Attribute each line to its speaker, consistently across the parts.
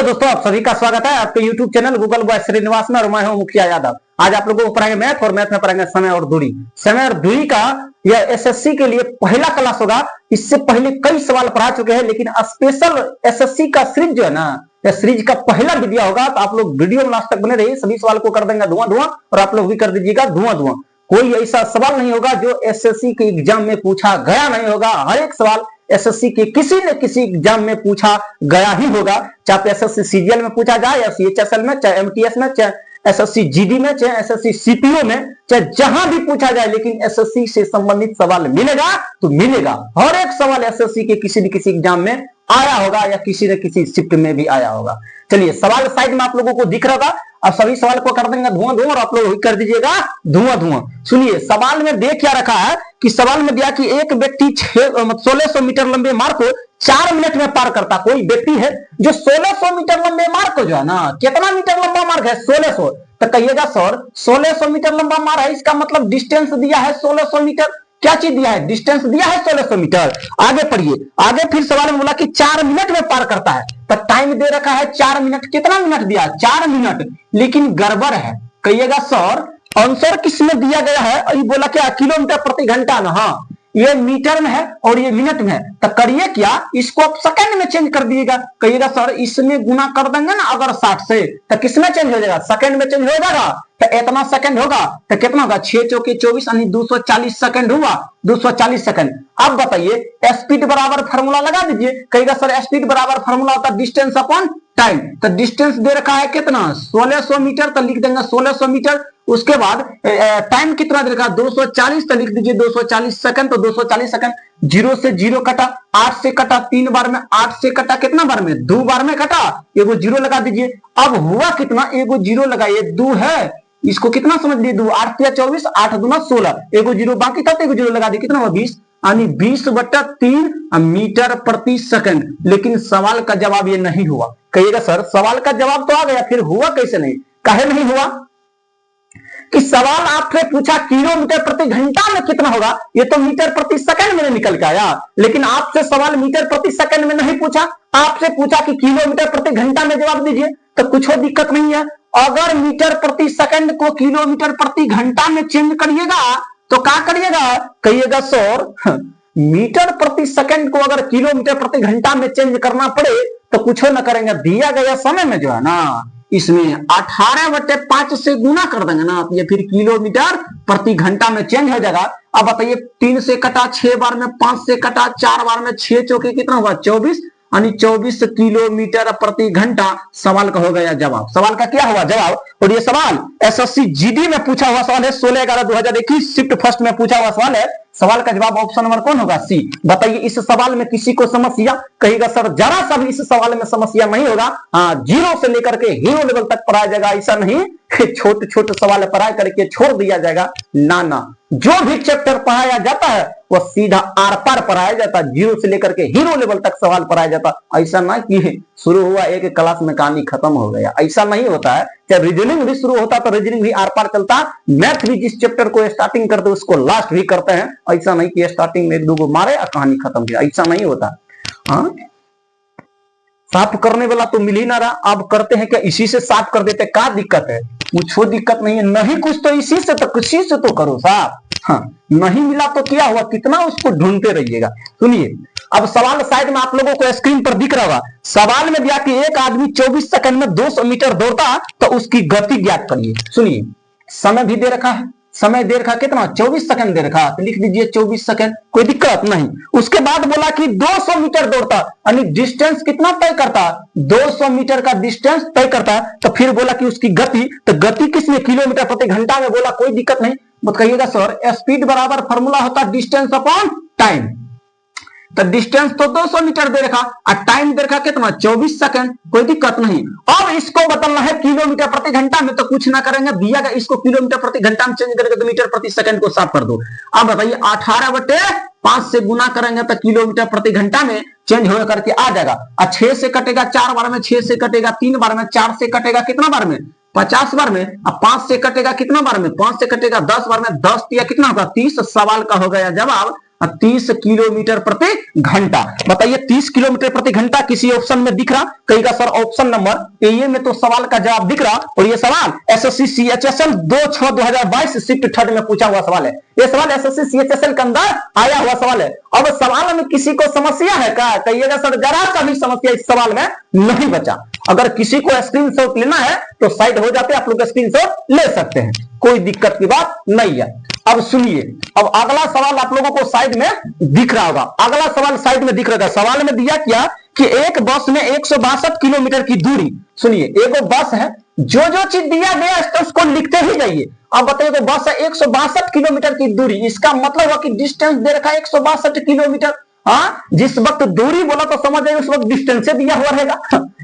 Speaker 1: Hello दोस्तों, आप सभी का स्वागत है आपके YouTube channel Google boy Srinivas में और मैं हूं मुखिया यादव। आज आप लोगों को पढ़ाएंगे मैथ और मैथ में पढ़ाएंगे समय और दूरी। समय और दूरी का यह एसएससी के लिए पहला क्लास होगा। इससे पहले कई सवाल पढ़ा चुके हैं, लेकिन स्पेशल एसएससी का सीरीज जो है ना, यह सीरीज का पहला वीडियो होगा। तो आप लोग वीडियो में लास्ट तक बने रहिए। सभी सवाल को कर देंगे धुआं और आप लोग भी कर दीजिएगा धुआं। कोई ऐसा सवाल नहीं होगा जो एसएससी के एग्जाम में पूछा गया नहीं होगा। हर एक सवाल एसएससी के किसी न किसी एग्जाम में पूछा गया ही होगा, चाहे एसएससी सीजीएल में पूछा जाए या सीएचएसएल में, चाहे एमटीएस में, चाहे एसएससी जीडी में, चाहे एसएससी सीपीओ में, चाहे जहां भी पूछा जाए, लेकिन एसएससी से संबंधित सवाल मिलेगा तो मिलेगा। हर एक सवाल एसएससी के किसी न किसी एग्जाम में आया होगा या किसी न किसी शिफ्ट में भी आया होगा। चलिए, सवाल साइड में आप लोगों को दिख रहा होगा। अब सभी सवाल को कर देंगे धुआं और आप लोग कर दीजिएगा धुआं। सुनिए, सवाल में देख क्या रखा है कि सवाल में दिया कि एक व्यक्ति 1600 मीटर लंबे मार्ग को 4 मिनट में पार करता। कोई व्यक्ति है जो 1600 मीटर लंबे मार्ग को जो है ना, कितना मीटर लंबा मार्ग है? 1600। तो कहिएगा सर 1600 मीटर लंबा मार्ग है, इसका मतलब डिस्टेंस दिया है 1600 मीटर। क्या चीज दिया है? डिस्टेंस दिया है 1600 मीटर। आगे पढ़िए, आगे फिर सवाल में बोला कि 4 मिनट में पार करता है। तो टाइम दे रखा है 4 मिनट। कितना मिनट दिया? 4 मिनट। लेकिन गड़बड़ है। कहिएगा सर आंसर किसमें दिया गया है? ये बोला क्या? किलोमीटर प्रति घंटा में। हाँ, ये मीटर में है और ये मिनट में है। तो करिए क्या, इसको आप सेकंड में चेंज कर दिएगा। कहिएगा सर इसमें गुना कर देंगे ना अगर 60 से, तो किसमें चेंज हो जाएगा? सेकंड में चेंज हो जाएगा। तो इतना सेकंड होगा तो कितना होगा? 6 चौके 24 यानी 240 सेकंड हुआ। 240 सेकंड। अब बताइए स्पीड बराबर फार्मूला लगा दीजिए। कहिएगा सर स्पीड बराबर फार्मूला होता है डिस्टेंस अपॉन टाइम। तो डिस्टेंस दे रखा है कितना? 1600 मीटर। तो लिख देंगे 1600 मीटर। उसके बाद टाइम कितना दे रखा? 240। तो लिख दीजिए 240 सेकंड। तो 240 सेकंड। 0 से 0 कटा, 8 से कटा 3 बार में, 8 से कटा कितना बार में? 2 बार में कटा। एगो 0 लगा दीजिए। अब हुआ कितना? एगो 0 लगाइए, 2 है। इसको कितना समझ लिए? 2 8 या 24, 8 दूना 16। एगो 0 बाकी था तो एगो 0 लगा दिए। कितना हुआ? 20 यानी 20/3 मीटर प्रति सेकंड। लेकिन सवाल का जवाब ये नहीं हुआ। कहिएगा सर सवाल का जवाब तो आ गया, फिर हुआ कैसे नहीं? काहे नहीं हुआ? कि सवाल आपसे पूछा किलोमीटर प्रति घंटा में कितना होगा, ये तो मीटर प्रति सेकंड में निकल के आया। लेकिन आपसे सवाल मीटर प्रति सेकंड में नहीं पूछा, आपसे पूछा कि किलोमीटर प्रति घंटा में जवाब दीजिए। तो कुछ दिक्कत नहीं है। अगर मीटर प्रति सेकंड को किलोमीटर प्रति घंटा में चेंज करिएगा तो क्या करिएगा? कहिएगा सर मीटर प्रति सेकंड को अगर किलोमीटर प्रति घंटा में चेंज करना पड़े तो कुछ न करेंगे। दिया गया समय में जो है ना, इसमें 18/5 से गुना कर देंगे ना, ये फिर किलोमीटर प्रति घंटा में चेंज हो जाएगा। अब बताइए 3 से कटा 6 बार में, 5 से कटा 4 बार में, 6 चौके कितना हुआ? 24 यानी 24 किलोमीटर प्रति घंटा। सवाल का हो गया जवाब। सवाल का क्या हुआ? जवाब। और ये सवाल एसएससी जीडी में पूछा हुआ सवाल है। 16/11/2021 शिफ्ट फर्स्ट में पूछा हुआ सवाल है। सवाल का जवाब ऑप्शन नंबर कौन होगा? सी। बताइए इस सवाल में किसी को समस्या? कहिएगा सर जरा सा भी इस सवाल में समस्या नहीं होगा। हाँ, 0 से लेकर के हीरो लेवल तक पढ़ाया जाएगा। ऐसा नहीं छोटे छोटे सवाल पढ़ाई करके छोड़ दिया जाएगा। ना, जो भी चैप्टर पढ़ाया जाता है वो सीधा आर पार पढ़ाया जाता है। 0 से लेकर के हीरो लेवल तक सवाल पढ़ाया जाता है। ऐसा ना कि शुरू हुआ एक क्लास में कहानी खत्म हो गया, ऐसा नहीं होता है। चाहे रीजनिंग भी शुरू होता तो रीजनिंग भी आर पार चलता। मैथ भी जिस चैप्टर को स्टार्टिंग करते उसको लास्ट भी करते हैं। ऐसा नहीं कि स्टार्टिंग में 1-2 मारे और कहानी खत्म किया, ऐसा नहीं होता। हाँ, साफ करने वाला तो मिल ही ना रहा। अब करते हैं क्या? इसी से साफ कर देते। क्या दिक्कत है? कुछ दिक्कत नहीं है। नहीं कुछ तो इसी से तो किसी से तो करो साफ। हाँ, नहीं मिला तो क्या हुआ? कितना उसको ढूंढते रहिएगा। सुनिए, अब सवाल साइड में आप लोगों को स्क्रीन पर दिख रहा होगा। सवाल में दिया कि एक आदमी 24 सेकंड में 200 मीटर दौड़ता तो उसकी गति ज्ञात करिए। सुनिए, समय भी दे रखा है। समय दे रखा कितना? 24 सेकंड दे रखा, तो लिख दीजिए 24 सेकंड। कोई दिक्कत नहीं। उसके बाद बोला कि 200 मीटर दौड़ता यानी डिस्टेंस कितना तय करता? 200 मीटर का डिस्टेंस तय करता। तो फिर बोला कि उसकी गति, तो गति किसमें? किलोमीटर प्रति घंटा में बोला। कोई दिक्कत नहीं। मत कहिएगा सर स्पीड बराबर फार्मूला होता है डिस्टेंस अपॉन टाइम। तो डिस्टेंस तो 200 मीटर दे रखा और टाइम दे रखा कितना? 24 सेकंड। कोई दिक्कत नहीं। अब इसको बदलना है किलोमीटर प्रति घंटा में, तो कुछ ना करेंगे। दिया गया इसको किलोमीटर प्रति घंटा में चेंज करेंगे तो मीटर प्रति सेकंड को साफ कर दो। अब बताइए 18/5 से गुना करेंगे तो किलोमीटर प्रति घंटा में चेंज हो करके आ जाएगा। और 6 से कटेगा 4 बार में, 6 से कटेगा 3 बार में, 4 से कटेगा कितना बार में? 50 बार में। अब 5 से कटेगा कितना बार में? 5 से कटेगा 10 बार में। 10 या कितना होगा? 30। सवाल का हो गया जवाब। 30 किलोमीटर प्रति घंटा। बताइए 30 किलोमीटर प्रति घंटा किसी ऑप्शन में दिख रहा? कहेगा सर ऑप्शन नंबर ए में तो सवाल का जवाब दिख रहा, और ये सवाल एसएससी सीएचएसएल 2/6/2022 शिफ्ट थर्ड में पूछा हुआ सवाल है। ये सवाल एसएससी सीएचएसएल के अंदर आया हुआ सवाल है। अब सवाल में किसी को समस्या है क्या? कहिएगा सर जरा सा भी समस्या इस सवाल में नहीं बचा। अगर किसी को स्क्रीनशॉट लेना है तो साइड हो जाते, आप लोग स्क्रीनशॉट ले सकते हैं, कोई दिक्कत की बात नहीं है। अब सुनिए, अब अगला सवाल आप लोगों को साइड में दिख रहा होगा। अगला सवाल साइड में दिख रहा था। सवाल में दिया क्या कि एक बस में 162 किलोमीटर की दूरी, सुनिए एगो बस है, जो जो चीज दिया गया है उसको लिखते ही जाइए। अब बताइए तो बस है 162 किलोमीटर की दूरी, इसका मतलब है कि डिस्टेंस दे रखा है 162 किलोमीटर। हाँ, जिस वक्त दूरी बोला तो समझ जाइए उस वक्त डिस्टेंस से दिया हुआ रहेगा।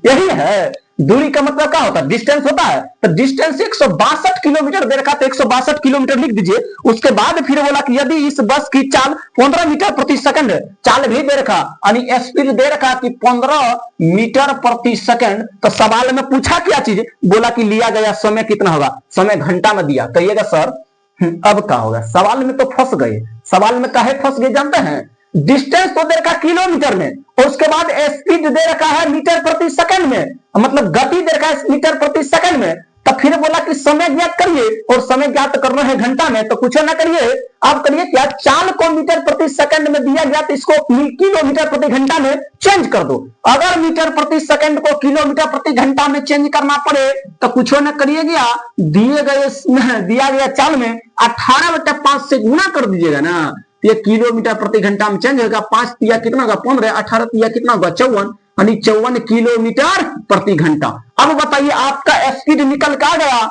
Speaker 1: यही है दूरी का मतलब क्या होता है? डिस्टेंस होता है। तो डिस्टेंस 162 किलोमीटर दे रखा, तो 162 किलोमीटर लिख दीजिए। उसके बाद फिर बोला कि यदि इस बस की चाल 15 मीटर प्रति सेकंड, चाल भी दे रखा यानी स्पीड दे रखा कि 15 मीटर प्रति सेकंड। तो सवाल में पूछा क्या चीज? बोला कि लिया गया समय कितना होगा? समय घंटा में दिया। कहिएगा सर अब क्या होगा? सवाल में तो फंस गए। सवाल में काहे फंस गए जानते हैं? डिस्टेंस तो दे रखा किलोमीटर में, और उसके बाद स्पीड दे रखा है मीटर प्रति सेकंड में, मतलब गति दे रखा है मीटर प्रति सेकंड में। तब फिर बोला कि समय ज्ञात करिए, और समय ज्ञात करना है घंटा में, तो कुछ ना करिए, आप करिए क्या, चाल को मीटर प्रति सेकंड में दिया गया तो इसको किलोमीटर प्रति घंटा में चेंज कर दो। अगर मीटर प्रति सेकंड को किलोमीटर प्रति घंटा में चेंज करना पड़े तो कुछ ना करिएगा, दिया गया चाल में 18/5 से गुना कर दीजिएगा ना, ये किलोमीटर प्रति घंटा में चेंज होगा। 5 तिया कितना होगा? 15, 18 तिया कितना होगा? 54, यानी 54 किलोमीटर प्रति घंटा। अब बताइए आपका स्पीड निकल का गया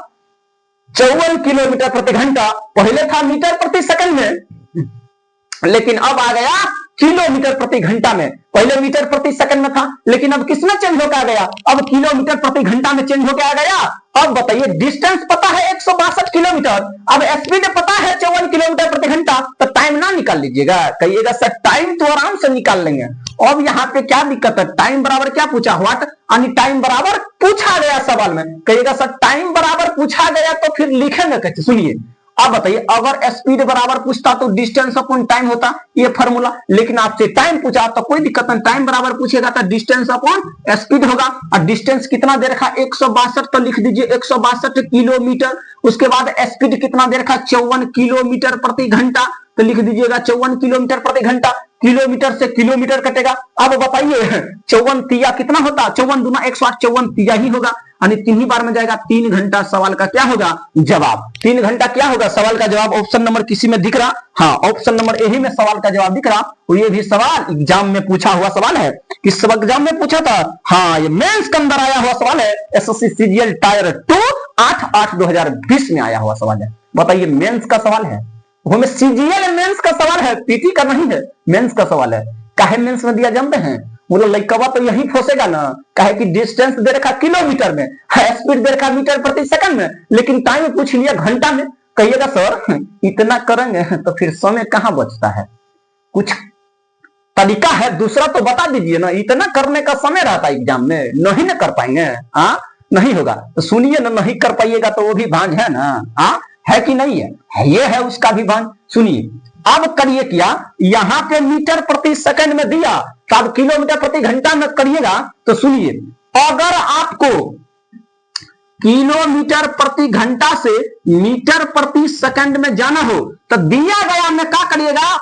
Speaker 1: 54 किलोमीटर प्रति घंटा। पहले था मीटर प्रति सेकंड में, लेकिन अब आ गया किलोमीटर प्रति घंटा में। पहले मीटर प्रति सेकंड में था, लेकिन अब किसमें चेंज होकर आ गया? अब किलोमीटर प्रति घंटा में चेंज होकर आ गया। अब बताइए डिस्टेंस पता है 162 किलोमीटर, अब स्पीड पता है 54 किलोमीटर प्रति घंटा, तो टाइम ना निकाल लीजिएगा? कहिएगा सर टाइम तो आराम से निकाल लेंगे। अब यहाँ पे क्या दिक्कत है? टाइम बराबर क्या पूछा? व्हाट, यानी टाइम बराबर पूछा गया सवाल में। कहिएगा सर टाइम बराबर पूछा गया तो फिर लिखेंगे कैसे? सुनिए अब बताइए, अगर स्पीड बराबर पूछता तो डिस्टेंस अपॉन टाइम होता, ये फॉर्मूला, लेकिन आपसे टाइम पूछा तो कोई दिक्कत नहीं, टाइम बराबर पूछेगा तो डिस्टेंस अपॉन स्पीड होगा। और डिस्टेंस कितना दे रखा? 162, तो लिख दीजिए 162 किलोमीटर। उसके बाद स्पीड कितना दे रखा? 54 किलोमीटर प्रति घंटा, तो लिख दीजिएगा 54 किलोमीटर प्रति घंटा। किलोमीटर से किलोमीटर कटेगा। अब बताइए 54 तिया कितना होता? 54 दूना 108, 54 तिया ही होगा, यानी 3 ही बार में जाएगा। 3 घंटा सवाल का क्या होगा? जवाब। 3 घंटा क्या होगा सवाल का जवाब? ऑप्शन नंबर किसी में दिख रहा? हाँ, ऑप्शन नंबर ए ही में सवाल का जवाब दिख रहा। और ये भी सवाल एग्जाम में पूछा हुआ सवाल है। किस एग्जाम में पूछा था? हाँ, ये मेंस के अंदर आया हुआ सवाल है। एसएससी सीजीएल टायर 2 8/8/2020 में आया हुआ सवाल है। बताइए मेंस का सवाल है, वो में सीजीएल मेंस का सवाल है, पीटी का नहीं है, मेंस का सवाल है। काहे मेंस में दिया जानते हैं? बोलो लइकवा तो यही फंसेगा ना, काहे कि डिस्टेंस दे रखा किलोमीटर में, स्पीड दे रखा मीटर प्रति सेकंड में, लेकिन टाइम पूछ लिया घंटा में। कहिएगा सर इतना करेंगे तो फिर समय कहां बचता है? कुछ तरीका है दूसरा तो बता दीजिए ना। इतना करने का समय रहता है एग्जाम में, नहीं ना कर पाएंगे? हाँ, नहीं होगा तो सुनिए ना, नहीं कर पाइएगा तो वो भी भांज है ना। हाँ, है कि नहीं है? ये है उसका भी भांज। सुनिए अब करिए क्या, यहां पे मीटर प्रति सेकंड में दिया, तो अब किलोमीटर प्रति घंटा में करिएगा। तो सुनिए, अगर आपको किलोमीटर प्रति घंटा से मीटर प्रति सेकंड में जाना हो तो दिया गया में क्या करिएगा?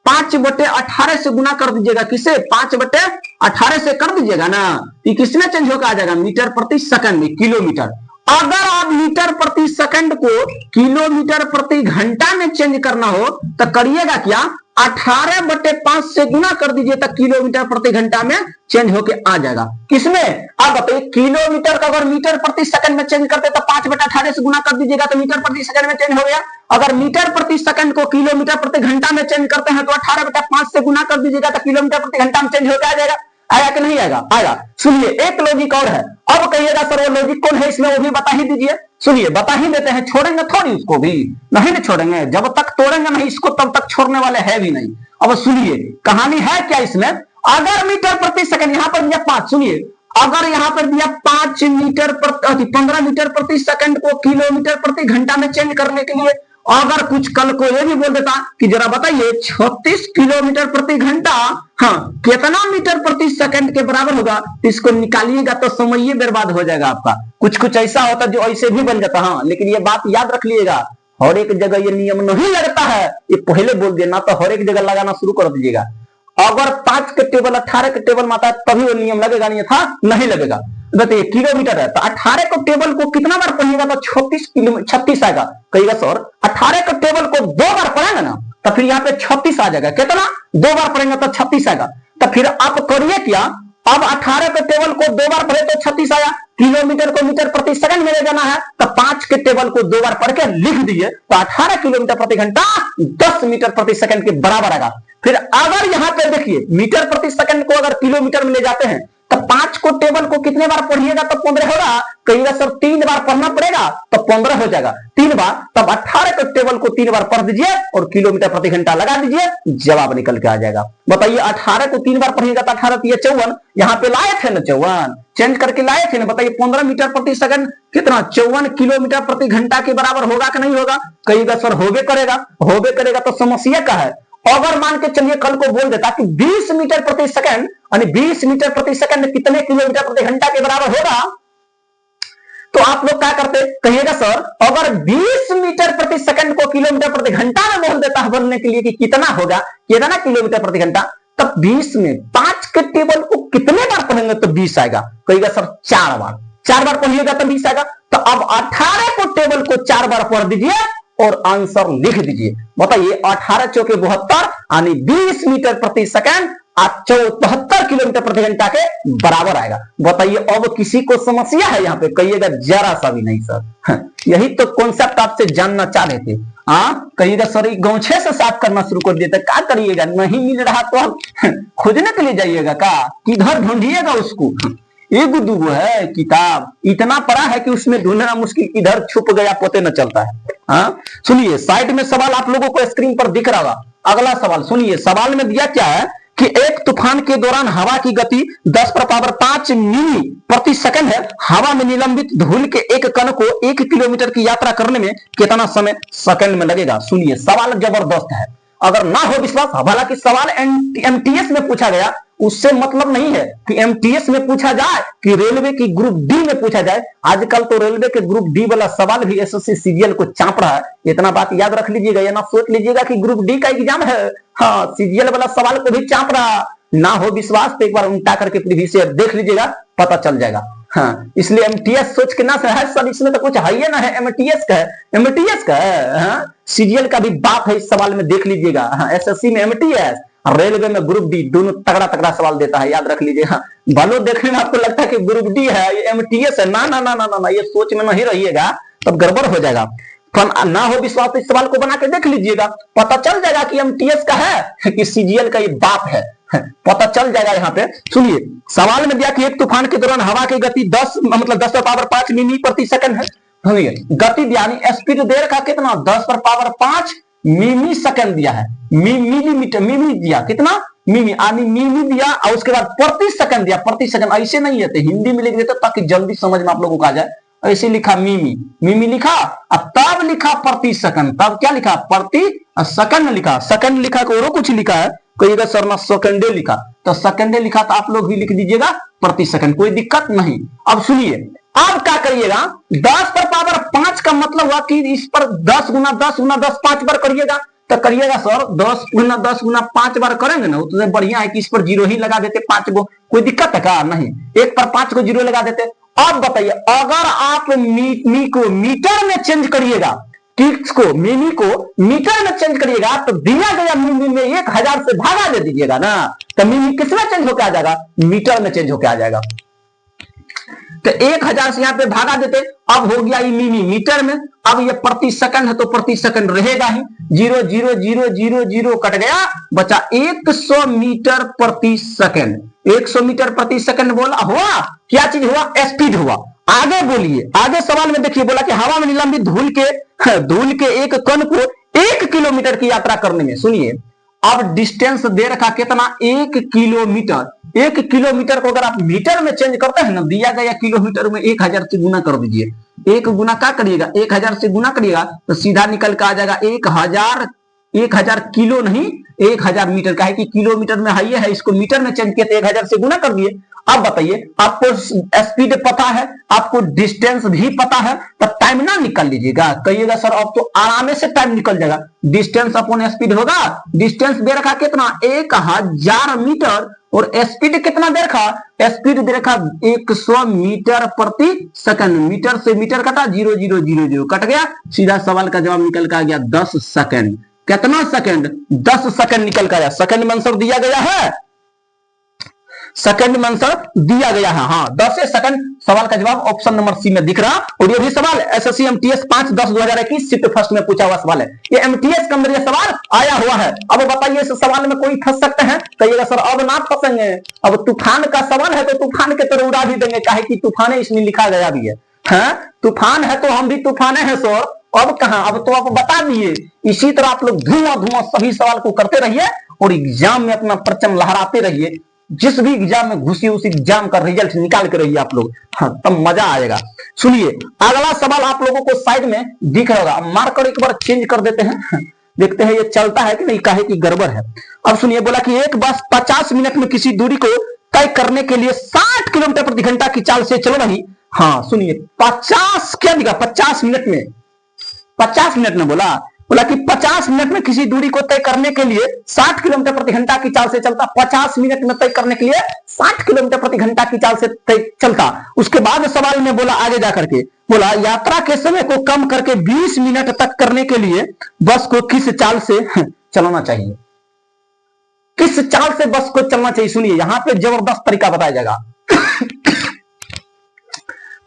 Speaker 1: 5/18 से गुना कर दीजिएगा। किसे? 5/18 से कर दीजिएगा ना, ये किसमें चेंज होकर आ जाएगा? मीटर प्रति सेकंड में, किलोमीटर। अगर आप मीटर प्रति सेकंड को किलोमीटर प्रति घंटा में चेंज करना हो तो करिएगा क्या? 18/5 से गुना कर दीजिए तो किलोमीटर प्रति घंटा में चेंज होके आ जाएगा। किसमें? आप बताइए किलोमीटर का अगर मीटर प्रति सेकंड में चेंज करते तो 5/18 से गुना कर दीजिएगा तो मीटर प्रति सेकंड में चेंज हो गया। अगर मीटर प्रति सेकंड को किलोमीटर प्रति घंटा में चेंज करते हैं तो 18/5 से गुना कर दीजिएगा तो किलोमीटर प्रति घंटा में चेंज होकर आ जाएगा। आया कि नहीं आएगा? आएगा। सुनिए एक लॉजिक और है। अब कहिएगा सर वो लॉजिक कौन है इसमें, वो भी बता ही दीजिए। सुनिए बता ही देते हैं, छोड़ेंगे थोड़ी उसको भी, नहीं ना छोड़ेंगे, जब तक तोड़ेंगे नहीं इसको तब तक छोड़ने वाले है भी नहीं। अब सुनिए कहानी है क्या इसमें। अगर मीटर प्रति सेकंड यहां पर दिया 5, सुनिए अगर यहां पर दिया 5 मीटर प्रति 15 मीटर प्रति सेकंड को किलोमीटर प्रति घंटा में चेंज करने के लिए, अगर कुछ कल को ये भी बोल देता कि जरा बताइए 36 किलोमीटर प्रति घंटा हाँ कितना मीटर प्रति सेकंड के बराबर होगा, तो इसको निकालिएगा तो समय ही बर्बाद हो जाएगा आपका। कुछ कुछ ऐसा होता जो ऐसे भी बन जाता। हाँ लेकिन ये बात याद रख लीजिएगा, हर एक जगह ये नियम नहीं लगता है, ये पहले बोल देना तो हर एक जगह लगाना शुरू कर दीजिएगा। अगर 5 के टेबल 18 के टेबल में आता है तभी वो नियम लगेगा, नहीं था नहीं लगेगा। बताइए किलोमीटर है तो 18 को टेबल को कितना बार पढ़िएगा तो 36 आएगा। कहिएगा सर 18 के टेबल को 2 बार पढ़ेंगे ना तो फिर यहाँ पे 36 आ जाएगा। कितना 2 बार पढ़ेंगे तो 36 आएगा। तो फिर आप करिए क्या, अब 18 के टेबल को 2 बार पढ़े तो 36 आया, किलोमीटर को मीटर प्रति सेकंड में ले जाना है तो 5 के टेबल को 2 बार पढ़ के लिख दीजिए तो 18 किलोमीटर प्रति घंटा 10 मीटर प्रति सेकंड के बराबर आएगा। फिर अगर यहाँ पे देखिए मीटर प्रति सेकंड को अगर किलोमीटर में ले जाते हैं तो 5 को टेबल को कितने बार पढ़िएगा तो 15 होगा। कहिएगा सर 3 बार पढ़ना पड़ेगा तो 15 हो जाएगा 3 बार, तब 18 के टेबल को 3 बार पढ़ दीजिए और किलोमीटर प्रति घंटा लगा दीजिए, जवाब निकल के आ जाएगा। बताइए 18 को 3 बार पढ़िएगा तो 18 54, यहाँ पे लाए थे ना 54 चेंज करके लाए थे ना। बताइए 15 मीटर प्रति सेकंड कितना 54 किलोमीटर प्रति घंटा के बराबर होगा कि नहीं होगा। कहिएगा सर होबे करेगा तो समस्या का है। अगर मान के चलिए कल को बोल देता कि 20 मीटर प्रति सेकंड यानी 20 मीटर प्रति सेकंड कितने किलोमीटर प्रति घंटा के बराबर होगा, तो आप लोग क्या करते, कहिएगा सर अगर 20 मीटर प्रति सेकंड को किलोमीटर प्रति घंटा में बोल देता है बोलने के लिए कि कितना होगा कितना किलोमीटर प्रति घंटा, तब 20 में 5 के टेबल को कितने बार पढ़ेंगे तो 20 आएगा। कहिएगा सर 4 बार पढ़िएगा तो 20 आएगा। तो अब 18 को टेबल को 4 बार पढ़ दीजिए और आंसर लिख दीजिए। बताइए 18 चौके 72 यानी 20 मीटर प्रति सेकंड 72 किलोमीटर प्रति घंटा के बराबर आएगा। बताइए अब किसी को समस्या है यहाँ पे, कहिएगा जरा सा भी नहीं सर। यही तो कॉन्सेप्ट आपसे जानना चाह रहे थे। कहिएगा सर गौछे से साफ करना शुरू कर दिए तो क्या करिएगा, नहीं मिल रहा तो हम खोजने के लिए जाइएगा का, किधर ढूंढिएगा उसको। एक दुगो है किताब इतना पढ़ा है कि उसमें ढूंढना मुश्किल, किधर छुप गया पता न चलता है। सुनिए साइड में सवाल आप लोगों को स्क्रीन पर दिख रहा होगा। अगला सवाल सुनिए, सवाल में दिया क्या है कि एक तूफान के दौरान हवा की गति 10 पर पावर 5 मीमी प्रति सेकंड है। हवा में निलंबित धूल के एक कण को 1 किलोमीटर की यात्रा करने में कितना समय सेकंड में लगेगा। सुनिए सवाल जबरदस्त है, अगर ना हो विश्वास, हालांकि सवाल एमटीएस में पूछा गया, उससे मतलब नहीं है कि एमटीएस में पूछा जाए कि रेलवे की ग्रुप डी में पूछा जाए। आजकल तो रेलवे के ग्रुप डी वाला सवाल भी एसएससी सीजीएल को चाप रहा है। इतना बात याद रख लीजिएगा, या ना सोच लीजिएगा कि ग्रुप डी का एग्जाम है, हाँ सीजीएल वाला सवाल को भी चाप रहा। ना हो विश्वास तो एक बार उल्टा करके प्रीवियस ईयर देख लीजिएगा, पता चल जाएगा। हाँ इसलिए एमटीएस सोच के ना है सर, इसमें तो कुछ है ही ना है, एमटीएस का है, सीजीएल का भी बाप है इस सवाल में, देख लीजिएगा। हाँ एसएससी में एमटीएस, रेलवे में ग्रुप डी, दोनों तगड़ा तगड़ा सवाल देता है, याद रख लीजिए। हाँ भलो देखने में आपको लगता है कि ग्रुप डी है ये एमटीएस है, ना ना ना ना ना, ये सोच में नहीं रहिएगा तब गड़बड़ हो जाएगा। ना हो विश्वास तो इस सवाल को बना के देख लीजिएगा, पता चल जाएगा कि एमटीएस का है कि सीजीएल का ये बाप है, पता चल जाएगा। यहाँ पे सुनिए सवाल में दिया कि एक तूफान के दौरान हवा की गति 10 पर पावर 5 मीमी प्रति सेकंड है। गति यानी स्पीड दे रखा कितना 10 पर पावर 5 मिमी सेकंड दिया है, मिलीमीटर मिमी दिया कितना मिमी यानी मिमी दिया, और उसके बाद प्रति सेकंड दिया। प्रति सेकंड ऐसे नहीं है तो हिंदी में लिख देते ताकि जल्दी समझ में आप लोगों को आ जाए। ऐसे लिखा मिमी लिखा, अब तब लिखा प्रति सेकंड, तब क्या लिखा प्रति सेकंड लिखा, सेकंड लिखा को और कुछ लिखा है, कहिएगा सर ना सेकंडे लिखा, तो सेकंडे लिखा तो आप लोग भी लिख दीजिएगा प्रति सेकंड, कोई दिक्कत नहीं। अब सुनिए अब क्या करिएगा, 10 पर पावर 5 का मतलब हुआ कि इस पर 10 गुना 10 गुना 10 5 बार करिएगा, तो करिएगा सर 10 गुना 10 गुना 5 बार करेंगे ना, तो बढ़िया है कि इस पर जीरो ही लगा देते 5 गो, कोई दिक्कत है क्या, नहीं, एक पर 5 को जीरो लगा देते। अब बताइए अगर आप मी को मीटर में चेंज करिएगा, किसको मिमी को मीटर में चेंज करिएगा, तो दिया गया मिमी में 1000 से भागा दे दीजिएगा ना, तो मिमी किसमें चेंज होकर आ जाएगा, मीटर में चेंज होकर आ जाएगा। तो 1000 से यहाँ पे भागा देते, अब हो गया ये मिमी मीटर में, अब ये प्रति सेकंड है तो प्रति सेकंड रहेगा ही, 0 0 0 0 0 कट गया, बचा 100 मीटर प्रति सेकंड। 100 मीटर प्रति सेकंड बोला हुआ, क्या चीज हुआ, स्पीड हुआ। आगे बोलिए, आगे सवाल में देखिए बोला कि हवा में निलंबित धूल के एक कण को 1 किलोमीटर की यात्रा करने में, सुनिए अब डिस्टेंस दे रखा कितना 1 किलोमीटर। 1 किलोमीटर को अगर आप मीटर में चेंज करते हैं ना, दिया गया किलोमीटर में 1000 से गुना कर दीजिए, एक गुना क्या करिएगा, 1000 से गुना करिएगा तो सीधा निकल के आ जाएगा 1000 किलो नहीं 1000 मीटर का है कि किलोमीटर में हाइए है, इसको मीटर में चेंज किया तो 1000 से गुना कर दिए। अब बताइए आपको स्पीड पता है, आपको डिस्टेंस भी पता है, तो टाइम ना निकाल लीजिएगा। कहिएगा सर अब तो आराम से टाइम निकल जाएगा। डिस्टेंस अपॉन स्पीड होगा, डिस्टेंस दे रखा कितना 1000 मीटर और स्पीड कितना दे रखा, स्पीड दे रखा 100 मीटर प्रति सेकंड। मीटर से मीटर कटा 0000 कट गया, सीधा सवाल का जवाब निकल के आ गया 10 सेकंड। कितना सेकंड, 10 सेकंड निकल कर आया। सेकंड में आंसर दिया गया है, सेकंड में आंसर दिया गया है। हाँ 10 सेकंड सवाल का जवाब ऑप्शन नंबर सी में दिख रहा। और ये भी सवाल एसएससी एमटीएस 5/10/2021 शिफ्ट फर्स्ट में पूछा हुआ सवाल है। ये एमटीएस के अंदर ये सवाल आया हुआ है। अब बताइए इस सवाल में कोई फंस सकते हैं, कहिएगा सर अब ना फंसेंगे, अब तूफान का सवाल है तो तूफान के तरह उड़ा भी देंगे, काहे कि तूफान इसमें लिखा गया भी है। हाँ तूफान है तो हम भी तूफाने हैं सर, अब कहां, अब तो आप बता दिए। इसी तरह आप लोग धुआं सभी सवाल को करते रहिए और एग्जाम में अपना परचम लहराते रहिए। जिस भी एग्जाम में घुसी उस एग्जाम का रिजल्ट निकाल के रहिए आप लोग, हाँ तब मजा आएगा। सुनिए अगला सवाल आप लोगों को साइड में दिख रहा होगा, मार्कर एक बार चेंज कर देते हैं, देखते हैं ये चलता है कि नहीं, काहे की गड़बड़ है। अब सुनिए बोला कि एक बस 50 मिनट में किसी दूरी को तय करने के लिए 60 किलोमीटर प्रति घंटा की चाल से चल रही। हाँ सुनिए 50 क्या दिखा, 50 मिनट में, 50 मिनट में बोला कि 50 मिनट में किसी दूरी को तय करने के लिए 60 किलोमीटर प्रति घंटा की चाल से चलता। 50 मिनट में तय करने के लिए 60 किलोमीटर प्रति घंटा की चाल से चलता। उसके बाद सवाल में बोला आगे जाकर के बोला यात्रा के समय को कम करके 20 मिनट तक करने के लिए बस को किस चाल से चलाना चाहिए, किस चाल से बस को चलना चाहिए। सुनिए यहां पे जबरदस्त तरीका बताया जाएगा।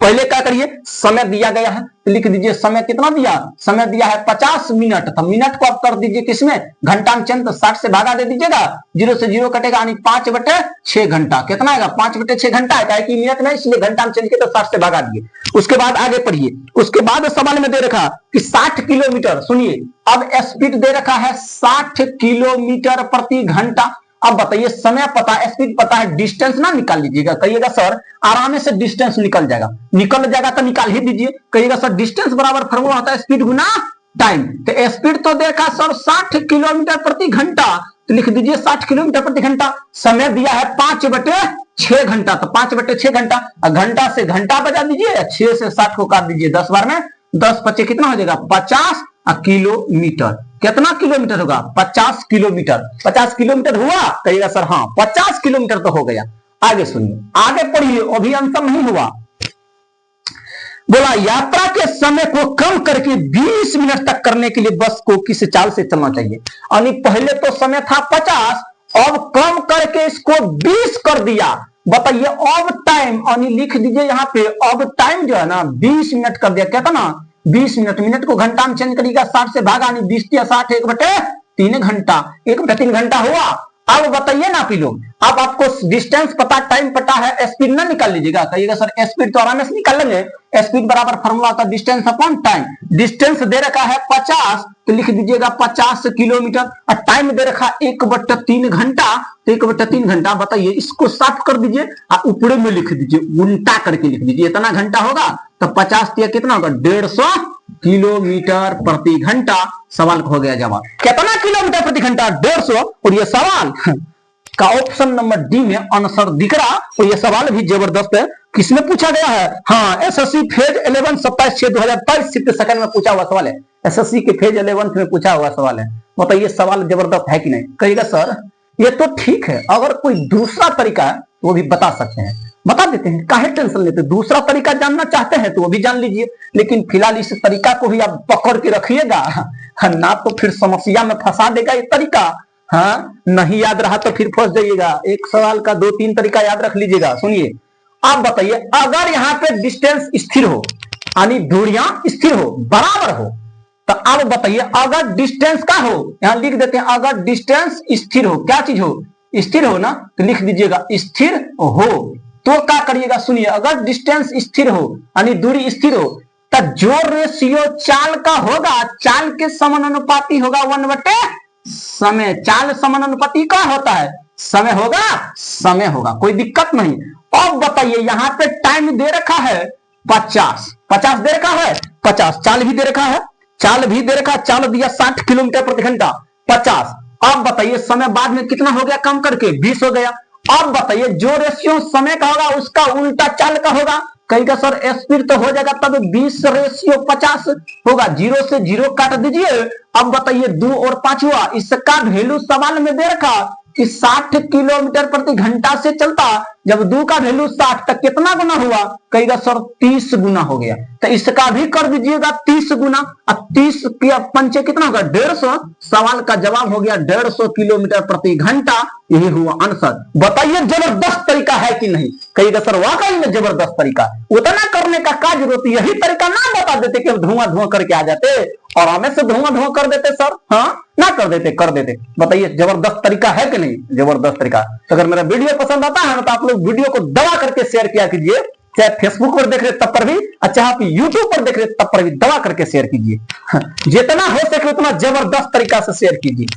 Speaker 1: पहले क्या करिए, समय दिया गया है तो लिख दीजिए समय कितना दिया, समय दिया है 50 मिनट, तो मिनट को आप कर दीजिए किसमें, घंटा में चेंज, तो 60 से भागा दे दीजिएगा, 0 से 0 कटेगा यानी 5/6 घंटा। कितना आएगा 5/6 घंटा है, कि मिनट में इसलिए घंटा में चेंज किया तो 60 से भागा दिए। उसके बाद आगे पढ़िए, उसके बाद सवाल में दे रखा कि 60 किलोमीटर, सुनिए अब स्पीड दे रखा है 60 किलोमीटर प्रति घंटा। अब बताइए समय पता है, स्पीड पता है, डिस्टेंस ना निकाल लीजिएगा। कहिएगा सर आराम से डिस्टेंस निकल जाएगा, निकल जाएगा तो निकाल ही दीजिए। कहिएगा सर डिस्टेंस बराबर फार्मूला होता है स्पीड गुना टाइम, तो स्पीड तो देखा सर 60 किलोमीटर प्रति घंटा, तो लिख दीजिए 60 किलोमीटर प्रति घंटा। समय दिया है 5/6 घंटा, तो 5/6 घंटा, घंटा से घंटा बजा दीजिए, 6 से 60 को काट दीजिए, 10 बार में 10×5 कितना हो जाएगा 50 किलोमीटर। कितना किलोमीटर होगा 50 किलोमीटर। 50 किलोमीटर हुआ, कहिएगा सर हाँ 50 किलोमीटर तो हो गया। आगे सुनिए, आगे पढ़िए, अभी आंसर नहीं हुआ। बोला यात्रा के समय को कम करके 20 मिनट तक करने के लिए बस को किस चाल से चलना चाहिए। यानी पहले तो समय था 50, अब कम करके इसको 20 कर दिया। बताइए अब टाइम, यानी लिख दीजिए यहाँ पे अब टाइम जो है ना 20 मिनट कर दिया। कहता ना 20 मिनट, मिनट को घंटा में चेंज करिएगा, 60 से भागा, 20 या 60 1/3 घंटा, 1/3 घंटा हुआ। अब बताइए ना आप लोग, अब आपको डिस्टेंस पता, टाइम पता है, स्पीड ना निकाल लीजिएगा। कहिएगा सर स्पीड तो आराम से निकाल लेंगे, स्पीड बराबर फार्मूला होता है डिस्टेंस अपॉन टाइम। डिस्टेंस दे रखा है 50, तो लिख दीजिएगा 50 किलोमीटर, और टाइम दे रखा 1/3 घंटा, तो 1/3 घंटा। बताइए इसको साफ कर दीजिए और ऊपर में लिख दीजिए, उल्टा करके लिख दीजिए, इतना घंटा होगा तो 50 दिया कितना होगा 150 किलोमीटर प्रति घंटा। सवाल हो गया जवाब, कितना किलोमीटर प्रति घंटा 150। और ये सवाल का ऑप्शन नंबर डी में आंसर दिख रहा। और ये सवाल भी जबरदस्त है, किसमें पूछा गया है, हाँ एसएससी फेज 11 27/6/2023 शिफ्ट सेकंड में पूछा हुआ सवाल है। एसएससी के फेज 11 में पूछा हुआ सवाल है। बताइए सवाल जबरदस्त है कि नहीं। कहिएगा सर ये तो ठीक है, अगर कोई दूसरा तरीका है तो वो भी बता सकते हैं, बता देते हैं, काहे टेंशन लेते। दूसरा तरीका जानना चाहते हैं तो वो भी जान लीजिए, लेकिन फिलहाल इस तरीका को ही आप पकड़ के रखिएगा, ना तो फिर समस्या में फंसा देगा ये तरीका। हाँ नहीं याद रहा तो फिर फंस जाइएगा। एक सवाल का 2-3 तरीका याद रख लीजिएगा। सुनिए आप बताइए, अगर यहाँ पे डिस्टेंस स्थिर हो, यानी दूरियां स्थिर हो, बराबर हो, तो अब बताइए अगर डिस्टेंस का हो, यहां लिख देते हैं अगर डिस्टेंस स्थिर हो, क्या चीज हो स्थिर हो ना, तो लिख दीजिएगा स्थिर हो। तो क्या करिएगा, सुनिए अगर डिस्टेंस स्थिर हो यानी दूरी स्थिर हो, तो जो रेशियो चाल का होगा, चाल के समानुपाती होगा 1/समय। चाल समानुपाती का होता है, समय होगा, समय होगा, कोई दिक्कत नहीं। अब बताइए यहाँ पे टाइम दे रखा है 50, 50 दे रखा है, 50 चाल भी दे रखा है, चाल भी दे रखा, चाल दिया 60 किलोमीटर प्रति घंटा 50। अब बताइए समय बाद में कितना हो गया कम करके 20 हो गया। अब बताइए जो रेशियो समय का होगा उसका उल्टा चाल का होगा। कहेगा सर स्पीड तो हो जाएगा तब 20/50 होगा, जीरो से जीरो काट दीजिए। अब बताइए 2 और 5 हुआ, इसका वैल्यू सवाल में दे रखा कि 60 किलोमीटर प्रति घंटा से चलता, जब 2 का वैल्यू 60 तक कितना गुना हुआ, कहेगा सर 30 गुना हो गया, तो इसका भी कर दीजिएगा 30 गुना। अब 30 के पंचे कितना होगा 150। सवाल का जवाब हो गया 150 किलोमीटर प्रति घंटा। यही हुआ आंसर। बताइए जबरदस्त तरीका है कि नहीं? कहेगा सर वाकई में जबरदस्त तरीका, उतना करने का क्या जरूरत, यही तरीका ना बता देते कि धुआं धुआं करके आ जाते और हमें से धुआं धुआं कर देते सर, हाँ ना कर देते, कर देते। बताइए जबरदस्त तरीका है कि नहीं? जबरदस्त तरीका। तो अगर मेरा वीडियो पसंद आता है ना तो आप लोग वीडियो को दबा करके शेयर किया कीजिए, चाहे फेसबुक पर देख रहे तब पर भी, अच्छा आप यूट्यूब पर देख रहे तब पर भी दबा करके शेयर कीजिए। जितना हो सके उतना जबरदस्त तरीका से शेयर कीजिए,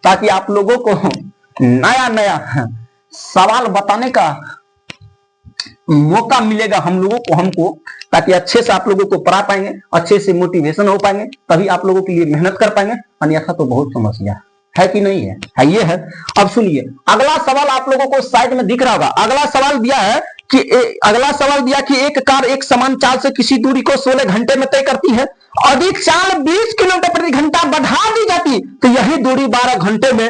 Speaker 1: ताकि आप लोगों को नया नया सवाल बताने का मौका मिलेगा हम लोगों को, हमको, ताकि अच्छे से आप लोगों को पढ़ा पाएंगे, अच्छे से मोटिवेशन हो पाएंगे, तभी आप लोगों के लिए मेहनत कर पाएंगे। अन्यथा तो बहुत समस्या है कि नहीं है? है, ये है। अब सुनिए अगला सवाल आप लोगों को साइड में दिख रहा होगा। अगला सवाल दिया है कि अगला सवाल दिया कि एक कार एक समान चाल से किसी दूरी को 16 घंटे में तय करती है, अधिक चाल 20 किलोमीटर प्रति घंटा बढ़ा दी जाती तो यही दूरी 12 घंटे में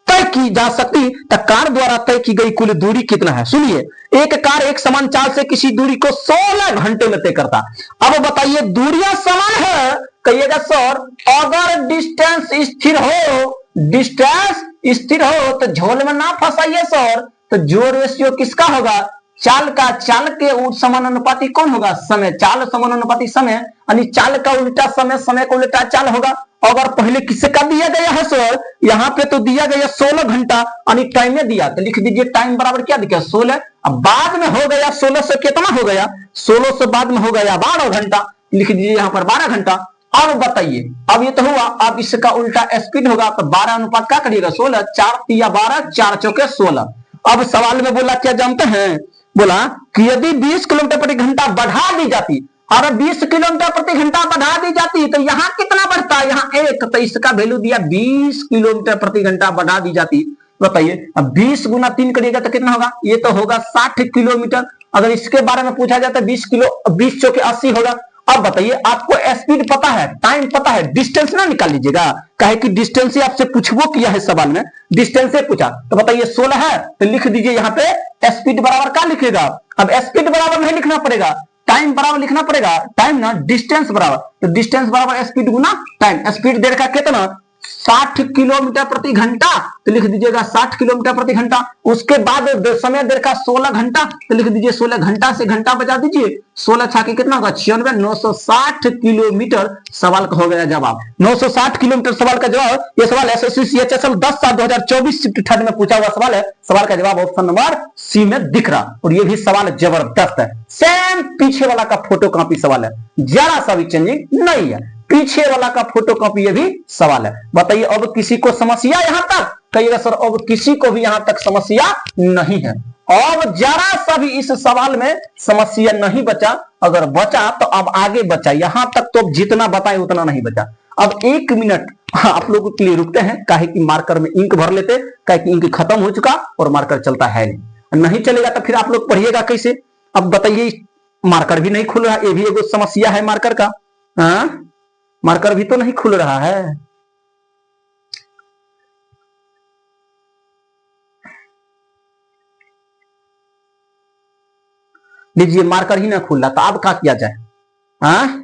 Speaker 1: तय की जा सकती, तो कार द्वारा तय की गई कुल दूरी कितना है? सुनिए, एक कार एक समान चाल से किसी दूरी को 16 घंटे में तय करता। अब बताइए दूरियां समान है, कहिएगा सर अगर डिस्टेंस स्थिर हो, डिस्टेंस स्थिर हो तो झोल में ना फंसाइए सर। तो जो रेशियो किसका होगा? चाल का, चाल के समानुपाती कौन होगा? समय। चाल समानुपाती समय, यानी चाल का उल्टा समय, समय का उल्टा चाल होगा। अगर पहले किससे का दिया गया है सर? यहाँ पे तो दिया गया 16 घंटा, यानी टाइम में दिया तो लिख दीजिए टाइम बराबर क्या दिया 16। अब बाद में हो गया 16 से कितना हो गया? 16 से बाद में हो गया 12 घंटा, लिख दीजिए यहाँ पर 12 घंटा। अब बताइए, अब ये तो हुआ, अब इसका उल्टा स्पीड होगा तो 12 अनुपात क्या करिएगा 16, 4 तिया 12, 4 चौके 16। अब सवाल में बोला क्या जानते हैं? बोला कि यदि 20 किलोमीटर प्रति घंटा बढ़ा दी जाती, और 20 किलोमीटर प्रति घंटा बढ़ा दी जाती तो यहाँ कितना बढ़ता? यहाँ 1, तो इसका वैल्यू दिया 20 किलोमीटर प्रति घंटा बढ़ा दी जाती। बताइए अब 20 गुना 3 करिएगा तो कितना होगा? ये तो होगा 60 किलोमीटर। अगर इसके बारे में पूछा जाता है 20 चौके 80 होगा। अब बताइए आपको स्पीड पता है, टाइम पता है, डिस्टेंस ना निकाल लीजिएगा, कहे कि डिस्टेंस से आपसे पूछबो किया है सवाल में, डिस्टेंस से पूछा। तो बताइए 16 है तो लिख दीजिए यहाँ पे स्पीड बराबर क्या लिखेगा? अब स्पीड बराबर नहीं लिखना पड़ेगा, टाइम बराबर लिखना पड़ेगा। टाइम ना डिस्टेंस बराबर, तो डिस्टेंस बराबर स्पीड गुना टाइम। स्पीड दे रखा कितना? 60 किलोमीटर प्रति घंटा, तो लिख दीजिएगा 60 किलोमीटर प्रति घंटा। उसके बाद समय दे रखा 16 घंटा, तो लिख दीजिए 16 घंटा से घंटा बचा दीजिए, 16 छाके कितना होगा 96, 960 किलोमीटर। सवाल का हो गया जवाब 960 किलोमीटर सवाल का जवाब। ये सवाल एसएससी सीएचएसएल 10/7/2024 शिफ्ट थर्ड में पूछा हुआ सवाल है। सवाल का जवाब ऑप्शन नंबर सी में दिख रहा, और ये भी सवाल जबरदस्त है, सेम पीछे वाला का फोटो कॉपी सवाल है, जरा सा भी चेंजिंग नहीं है, पीछे वाला का फोटो कॉपी ये भी सवाल है। बताइए अब किसी को समस्या यहां तक? कहिएगा सर अब किसी को भी यहां तक समस्या नहीं है। अब जरा सा भी इस सवाल में समस्या नहीं बचा, अगर बचा तो अब आगे बचा, यहां तक तो जितना बताए उतना नहीं बचा। अब 1 मिनट आप लोगों के लिए रुकते हैं, काहे कि मार्कर में इंक भर लेते, काहे कि इंक खत्म हो चुका और मार्कर चलता है नहीं चलेगा तो फिर आप लोग पढ़िएगा कैसे? अब बताइए मार्कर भी नहीं खुल रहा, ये भी एक समस्या है मार्कर का। हाँ मार्कर भी तो नहीं खुल रहा है। लीजिए मार्कर ही ना खुल रहा, तो अब क्या किया जाए? हाँ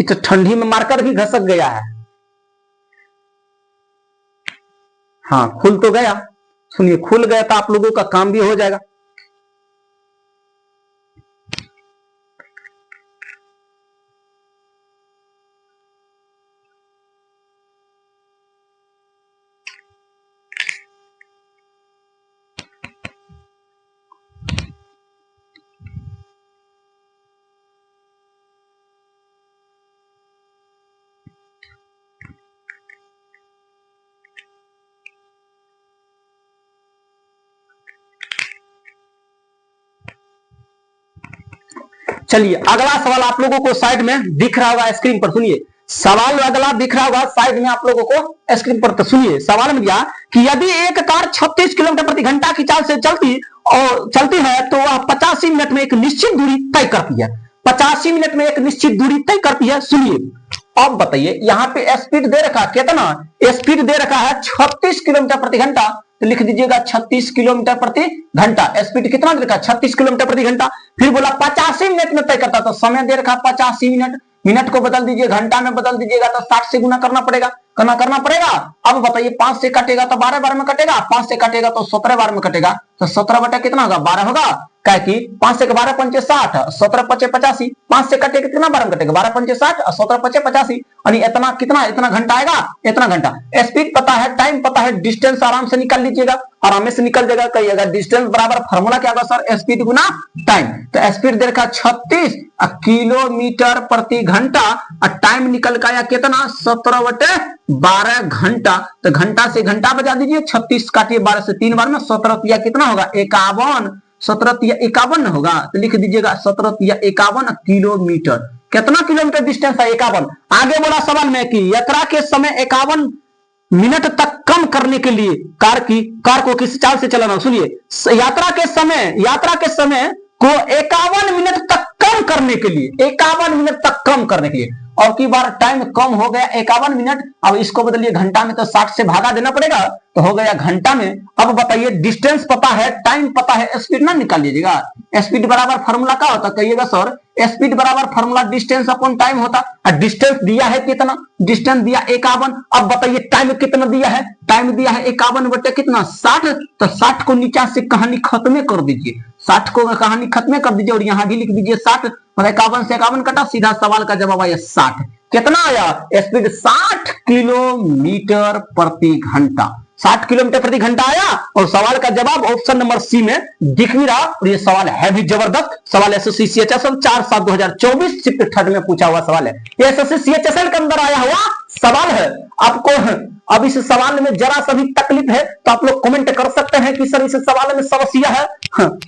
Speaker 1: तो ठंडी में मार्कर भी घसक गया है। हाँ खुल तो गया, सुनिए खुल गया तो आप लोगों का काम भी हो जाएगा। चलिए अगला सवाल आप लोगों को साइड में दिख रहा होगा स्क्रीन पर, सुनिए सवाल अगला दिख रहा होगा साइड में आप लोगों को स्क्रीन पर। तो सुनिए सवाल में दिया कि यदि एक कार 36 किलोमीटर प्रति घंटा की चाल से चलती है तो वह 85 मिनट में एक निश्चित दूरी तय करती है। 85 मिनट में एक निश्चित दूरी तय करती है। सुनिए अब बताइए यहाँ पे स्पीड दे रखा कितना, स्पीड दे रखा है 36 किलोमीटर प्रति घंटा, तो लिख दीजिएगा 36 किलोमीटर प्रति घंटा। स्पीड कितना दे रखा 36 किलोमीटर प्रति घंटा। फिर बोला 85 मिनट में तय करता, तो समय दे रखा 85 मिनट, मिनट को बदल दीजिए घंटा में बदल दीजिएगा तो 60 से गुना करना पड़ेगा, करना पड़ेगा। अब बताइए 5 से काटेगा तो 12 बार में कटेगा, 5 से काटेगा तो 17 बार में कटेगा, तो 17 बटा कितना होगा 12 होगा। क्या कि 5 से 12 पंचे 60, 17 पचे 85, 5 से कटेगा कितना बार में कटेगा 12 पंचे 60 और 17 पचे 85, यानी इतना कितना इतना घंटा आएगा, इतना घंटा। स्पीड पता है, टाइम पता है, डिस्टेंस आराम से निकाल लीजिएगा, आराम से निकल जाएगा। कहिएगा डिस्टेंस बराबर फार्मूला क्या होगा सर, स्पीड गुना टाइम। तो स्पीड दे रखा 36 किलोमीटर प्रति घंटा और टाइम निकल का आया कितना 17/12 घंटा। तो घंटा से घंटा बजा दीजिए, 36 काटिए 12 से 3 बार में, 17 या कितना होगा 51, 17 या 51 होगा, तो लिख दीजिएगा 17 या 51 किलोमीटर। कितना किलोमीटर डिस्टेंस है 51। आगे बोला सवाल में कि यात्रा के समय 51 मिनट तक कम करने के लिए कार को किस चाल से चलाना। सुनिए यात्रा के समय को 51 मिनट तक कम करने के लिए, 51 मिनट तक कम करने के लिए, और की बार टाइम कम हो गया 51 मिनट। अब इसको बदलिए घंटा में, तो 60 से भागा देना पड़ेगा, तो हो गया घंटा में। अब बताइए डिस्टेंस पता है, टाइम पता है, स्पीड ना निकाल लीजिएगा। स्पीड बराबर फार्मूला क्या होता, कहिएगा सर स्पीड बराबर फार्मूला डिस्टेंस अपॉन टाइम होता है। डिस्टेंस दिया है कितना, डिस्टेंस दिया 51। अब बताइए टाइम कितना दिया है, टाइम दिया है 51 बटे कितना 60, तो 60 को नीचे से कहानी खत्म कर दीजिए, 60 को कहानी खत्म कर दीजिए और यहाँ भी लिख दीजिए 60। 51 से 51 कटा, सीधा सवाल का जवाब आया 60। कितना आया स्पीड 60 किलोमीटर प्रति घंटा, 60 किलोमीटर प्रति घंटा आया। और सवाल का जवाब ऑप्शन नंबर सी में दिख भी रहा। और ये सवाल है भी जबरदस्त सवाल, एसएससी सीएचएसएल 4/7/2024 शिफ्ट थर्ड में पूछा हुआ सवाल है। ये एसएससी सीएचएसएल के अंदर आया हुआ सवाल है। आपको अब इस सवाल में जरा सा भी तकलीफ है तो आप लोग कमेंट कर सकते हैं कि सर इस सवाल में समस्या है।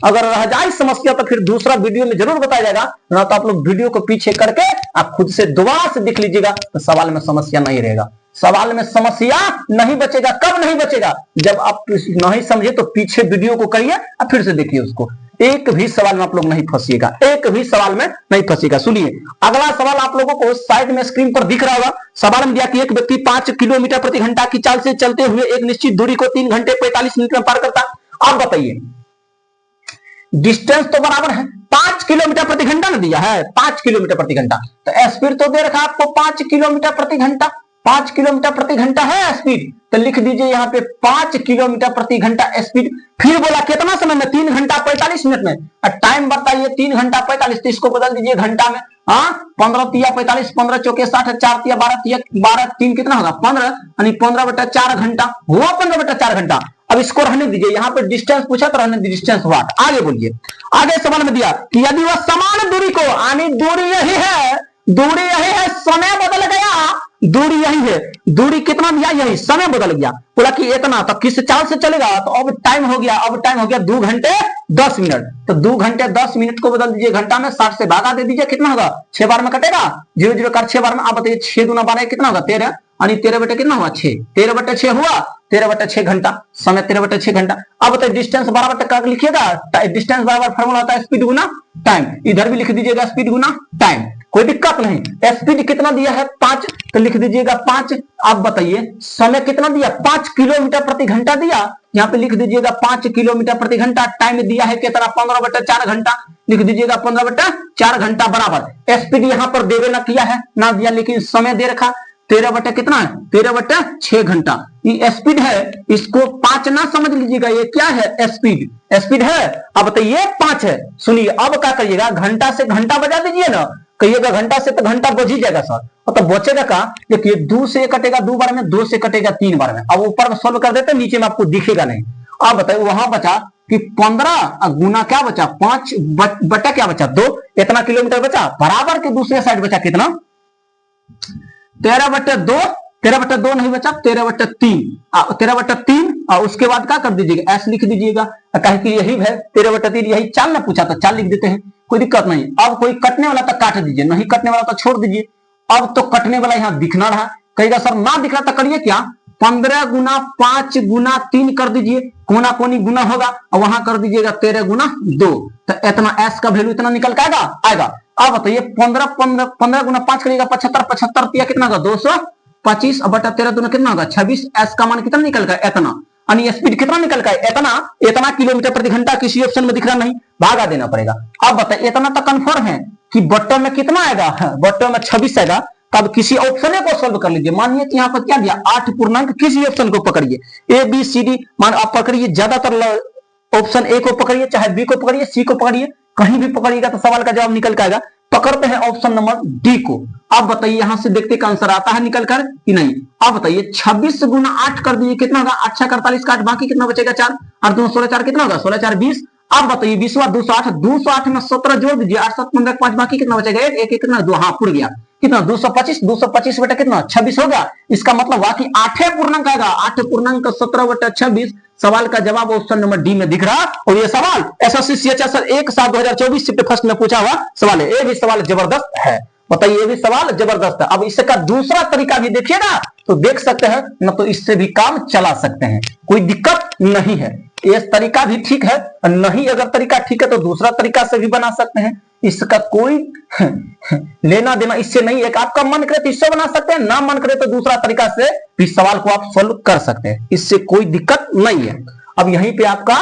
Speaker 1: अगर रह जाए समस्या तो फिर दूसरा वीडियो में जरूर बताया जाएगा, ना तो आप लोग वीडियो को पीछे करके आप खुद से दोबारा से देख लीजिएगा, तो सवाल में समस्या नहीं रहेगा। सवाल में समस्या नहीं बचेगा। कब नहीं बचेगा, जब आप नहीं समझे तो पीछे वीडियो को करिए और फिर से देखिए उसको। एक भी सवाल में आप लोग नहीं फंसिएगा, एक भी सवाल में नहीं फंसिएगा। सुनिए अगला सवाल आप लोगों को साइड में स्क्रीन पर दिख रहा होगा। सवाल में दिया कि एक व्यक्ति 5 किलोमीटर प्रति घंटा की चाल से चलते हुए एक निश्चित दूरी को 3 घंटे 45 मिनट में पार करता। आप बताइए डिस्टेंस तो बराबर है 5 किलोमीटर प्रति घंटा ना दिया है, 5 किलोमीटर प्रति घंटा, तो स्पीड तो दे रखा है आपको 5 किलोमीटर प्रति घंटा, 5 किलोमीटर प्रति घंटा है स्पीड, तो लिख दीजिए यहाँ पे 5 किलोमीटर प्रति घंटा स्पीड। फिर बोला कितना समय में 3 घंटा 45 मिनट में, टाइम बताइए 3 घंटा 45, तो इसको बदल दीजिए घंटा में। 15 तिया 45, 15 चौके 60, 4 तिया 12, तिया 12, 3 कितना होगा 15, यानी 15/4 घंटा हुआ, 15/4 घंटा। अब इसको रहने दीजिए, यहाँ पे डिस्टेंस पूछा तो रहने दीजिए डिस्टेंस वाट। आगे बोलिए, आगे सवाल में दिया कि यदि वह समान दूरी को, यानी दूरी यही है, दूरी यही है, समय बदल गया, दूरी यही है, दूरी कितना दिया यही, समय बदल गया, बोला कि इतना, तो किस चाल से चलेगा, तो अब टाइम हो गया, अब टाइम हो गया 2 घंटे 10 मिनट, तो 2 घंटे 10 मिनट को बदल दीजिए घंटा में, 60 से भागा दे दीजिए, कितना होगा 6 बार में कटेगा, 0 कर 6 बार में। आप बताइए 6 दूना 12 कितना होगा 13, यानी 13 बटे कितना हुआ 6, 13/6 हुआ, 13/6 घंटा, समय 13/6 घंटा। अब बताइए डिस्टेंस बराबर लिखिएगा, डिस्टेंस बराबर फॉर्मूला होता है स्पीड गुना टाइम, इधर भी लिख दीजिएगा स्पीड गुना टाइम, कोई दिक्कत नहीं। स्पीड कितना दिया है 5, तो लिख दीजिएगा 5। अब बताइए समय कितना दिया 5 किलोमीटर प्रति घंटा दिया, यहाँ पे लिख दीजिएगा 5 किलोमीटर प्रति घंटा। टाइम दिया है कितना 15/4 घंटा, लिख दीजिएगा 15/4 घंटा बराबर। स्पीड यहाँ पर देवे ना किया है ना दिया, लेकिन समय दे रखा 13 बटे कितना है 13/6 घंटा। ये स्पीड है, इसको 5 ना समझ लीजिएगा, ये क्या है स्पीड, स्पीड है। अब बताइए 5 है। सुनिए अब क्या करिएगा, घंटा से घंटा बजा दीजिए ना, कहिएगा घंटा से तो घंटा बज ही जाएगा सर, तो बचेगा का, देखिए 2 से कटेगा 2 बार में, 2 से कटेगा 3 बार में। अब ऊपर में सोल्व कर देते, नीचे में आपको दिखेगा नहीं। अब बताइए वहां बचा कि 15 गुना क्या बचा 5 बटा क्या बचा 2, इतना किलोमीटर बचा, बराबर के दूसरे साइड बचा कितना 13/2, 13/2 नहीं बचा 13/3, 13/3। और उसके बाद क्या कर दीजिएगा एस लिख दीजिएगा, कहे कि यही है 13/3, यही चाल ना पूछा तो चाल लिख देते हैं, कोई दिक्कत नहीं। अब कोई कटने वाला तो काट दीजिए, नहीं कटने वाला तो छोड़ दीजिए। अब तो कटने वाला यहाँ दिखना रहा, कहेगा सर ना दिख रहा तो करिए क्या, 15 गुना 5 गुना 3 कर दीजिए, कोना कोनी गुना होगा और वहां कर दीजिएगा 13 गुना 2, तो इतना एस का वैल्यू इतना निकल के आएगा। अब बताइए 15 गुना 5 करिएगा 75, 75 कितना होगा 225 और बटा 13 दूना कितना होगा 26, एस का मान कितना निकल गया इतना, यानी स्पीड कितना निकल गया इतना किलोमीटर प्रति घंटा। किसी ऑप्शन में दिख रहा नहीं, भागा देना पड़ेगा। अब बताइए इतना तो कंफर्म है कि बट्टो में कितना आएगा, बट्टो में 26 आएगा। तब किसी ऑप्शन को सॉल्व कर लीजिए। मानिए कि यहाँ पर क्या दिया 8 पूर्णांक, किसी ऑप्शन को पकड़िए, ए बी सी डी मान आप पकड़िए, ज्यादातर ऑप्शन ए को पकड़िए, चाहे बी को पकड़िए, सी को पकड़िए, कहीं भी पकड़िएगा तो सवाल का जवाब निकल के आएगा। पकड़ते हैं ऑप्शन नंबर डी को। अब बताइए यहां से देखते का आंसर आता है निकल कर कि नहीं। अब बताइए 26 गुना 8 कर दीजिए, कितना होगा 8 6 48 का 8, बाकी कितना बचेगा 4 और 2 16 4 कितना होगा 16 4 20। अब बताइए 20 208, 208 में 17 जोड़ दीजिए, 8 7 15 5, बाकी कितना बचेगा 1 1 कितना 2, हाँ पुर गया कितना 225, 225 बेटा कितना 26 हो गया। इसका मतलब हुआ कि 8 पूर्णांक आएगा, 8 पूर्णांक 17 बटा 26। सवाल का जवाब ऑप्शन नंबर डी में दिख रहा। और ये सवाल एसएससी सीएचएसएल 1/7/2024 शिफ्ट फर्स्ट में पूछा हुआ सवाल है। ये भी सवाल जबरदस्त है, बताइए ये भी सवाल जबरदस्त है। अब इसका दूसरा तरीका भी देखिएगा तो देख सकते हैं न, तो इससे भी काम चला सकते हैं, कोई दिक्कत नहीं है। ये तरीका भी ठीक है, नहीं अगर तरीका ठीक है तो दूसरा तरीका से भी बना सकते हैं, इसका कोई लेना देना इससे नहीं है। आपका मन करे तो इससे बना सकते हैं, ना मन करे तो दूसरा तरीका से भी सवाल को आप सोल्व कर सकते हैं, इससे कोई दिक्कत नहीं है। अब यहीं पे आपका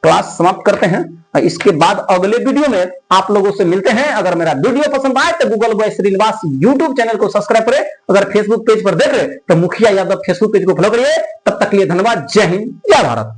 Speaker 1: क्लास समाप्त करते हैं, इसके बाद अगले वीडियो में आप लोगों से मिलते हैं। अगर मेरा वीडियो पसंद आए तो Google boy Srinivas YouTube channel को सब्सक्राइब करें, अगर फेसबुक पेज पर देख रहे तो मुखिया यादव फेसबुक पेज को फॉलो करिए। तब तक के लिए धन्यवाद, जय हिंद जय भारत।